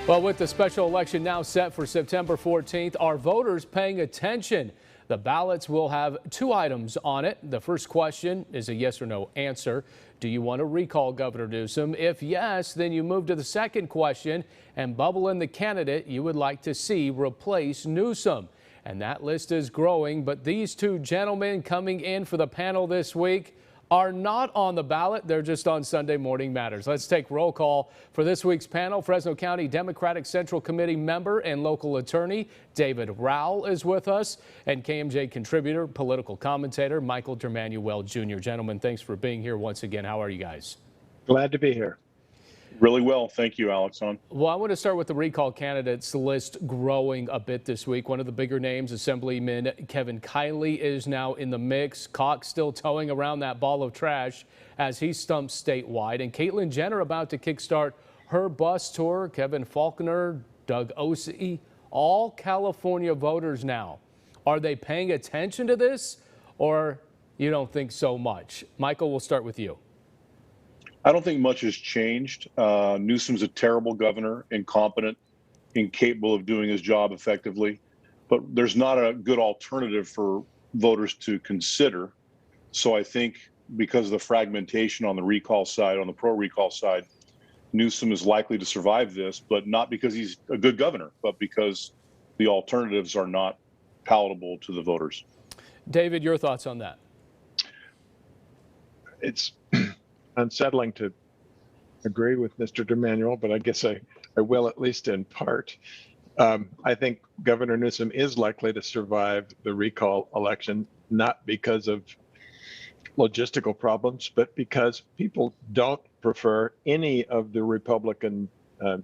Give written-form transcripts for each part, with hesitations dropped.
Well, with the special election now set for September 14th, are voters paying attention? The ballots will have two items on it. The first question is a yes or no answer. Do you want to recall Governor Newsom? If yes, then you move to the second question and bubble in the candidate you would like to see replace Newsom. And that list is growing, but these two gentlemen coming in for the panel this week are not on the ballot. They're just on Sunday Morning Matters. Let's take roll call for this week's panel. Fresno County Democratic Central Committee member and local attorney David Rowell is with us, and KMJ contributor, political commentator Michael Dermanuel Jr. Gentlemen, thanks for being here once again. How are you guys? Glad to be here. Really well. Thank you, Alex. Well, I want to start with the recall candidates list growing a bit this week. One of the bigger names, Assemblyman Kevin Kiley, is now in the mix. Cox still towing around that ball of trash as he stumps statewide. And Caitlyn Jenner about to kickstart her bus tour. Kevin Faulconer, Doug Ose, all California voters now. Are they paying attention to this, or you don't think so much? Michael, we'll start with you. I don't think much has changed. Newsom's a terrible governor, incompetent, incapable of doing his job effectively. But there's not a good alternative for voters to consider. So I think because of the fragmentation on the recall side, on the pro-recall side, Newsom is likely to survive this, but not because he's a good governor, but because the alternatives are not palatable to the voters. David, your thoughts on that? It's unsettling to agree with Mr. Dermanuel, but I guess I will, at least in part. I think Governor Newsom is likely to survive the recall election, not because of logistical problems, but because people don't prefer any of the Republican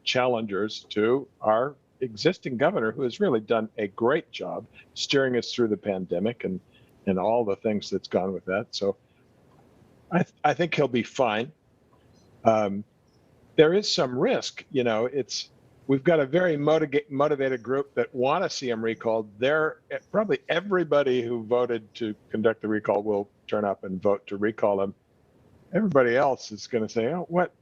challengers to our existing governor, who has really done a great job steering us through the pandemic and all the things that's gone with that. So I think he'll be fine. There is some risk, we've got a very motivated group that want to see him recalled. Probably everybody who voted to conduct the recall will turn up and vote to recall him. Everybody else is going to say, oh, what?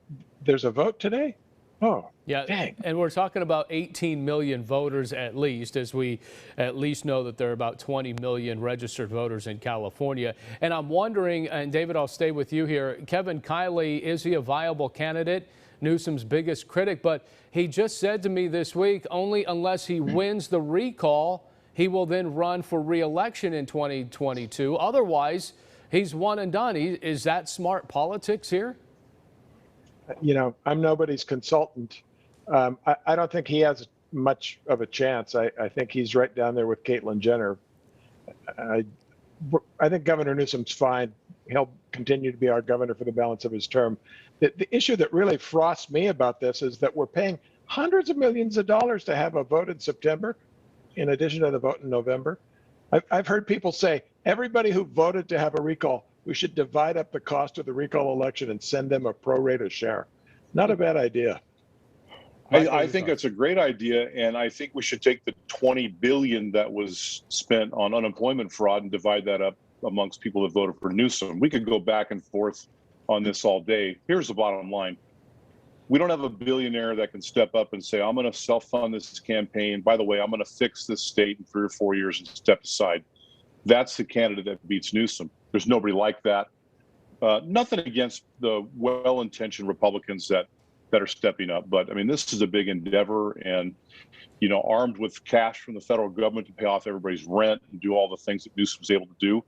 There's a vote today? Oh, yeah, dang. And we're talking about 18 million voters at least, as we at least know that there are about 20 million registered voters in California. And I'm wondering, and David, I'll stay with you here, Kevin Kiley, is he a viable candidate? Newsom's biggest critic, but he just said to me this week, only unless he wins the recall, he will then run for re-election in 2022. Otherwise, he's one and done. Is that smart politics here? I'm nobody's consultant. I don't think he has much of a chance. I think he's right down there with Caitlyn Jenner. I think Governor Newsom's fine. He'll continue to be our governor for the balance of his term. The issue that really frosts me about this is that we're paying hundreds of millions of dollars to have a vote in September, in addition to the vote in November. I've heard people say, everybody who voted to have a recall, we should divide up the cost of the recall election and send them a pro-rata share. Not a bad idea. I think that's a great idea, and I think we should take the $20 billion that was spent on unemployment fraud and divide that up amongst people that voted for Newsom. We could go back and forth on this all day. Here's the bottom line. We don't have a billionaire that can step up and say, I'm going to self-fund this campaign. By the way, I'm going to fix this state in 3 or 4 years and step aside. That's the candidate that beats Newsom. There's nobody like that. Nothing against the well-intentioned Republicans that are stepping up. But I mean, this is a big endeavor, and, armed with cash from the federal government to pay off everybody's rent and do all the things that Newsom's able to do,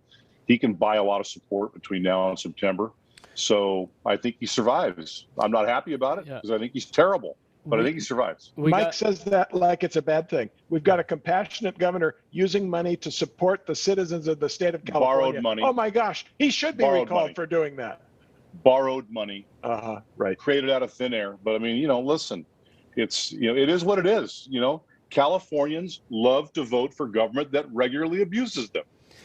he can buy a lot of support between now and September. So I think he survives. I'm not happy about it because I think he's terrible, but I think he survives. Mike says that like it's a bad thing. We've got a compassionate governor using money to support the citizens of the state of California. Borrowed money. Oh my gosh, he should be recalled for doing that. Borrowed money. Right. Created out of thin air. But I mean, listen, it's, it is what it is. Californians love to vote for government that regularly abuses them.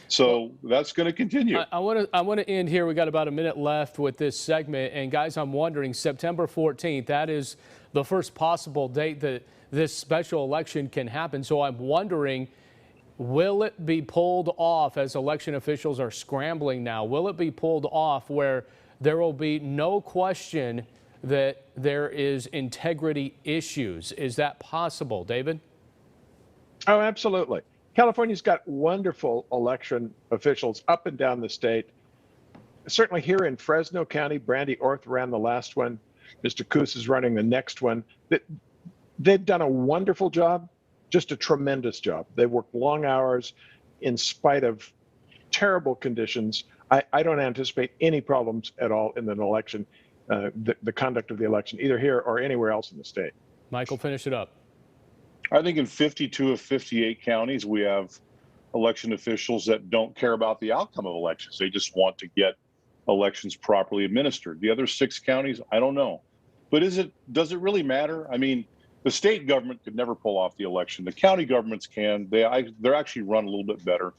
So that's going to continue. I want to end here. We got about a minute left with this segment. And guys, I'm wondering, September 14th, that is the first possible date that this special election can happen. So I'm wondering, will it be pulled off as election officials are scrambling now? Will it be pulled off where there will be no question that there is integrity issues. Is that possible, David? Oh, absolutely. California's got wonderful election officials up and down the state. Certainly here in Fresno County, Brandy Orth ran the last one. Mr. Coos is running the next one. They've done a wonderful job, just a tremendous job. They've worked long hours in spite of terrible conditions. I don't anticipate any problems at all in an election, the conduct of the election, either here or anywhere else in the state. Michael, finish it up. I think in 52 of 58 counties, we have election officials that don't care about the outcome of elections. They just want to get elections properly administered. The other 6 counties, I don't know. But does it really matter? I mean, the state government could never pull off the election. The county governments can. They're actually run a little bit better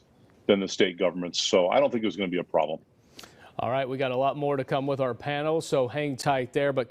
than the state governments. So I don't think it was going to be a problem. All right, we got a lot more to come with our panel, so hang tight there. But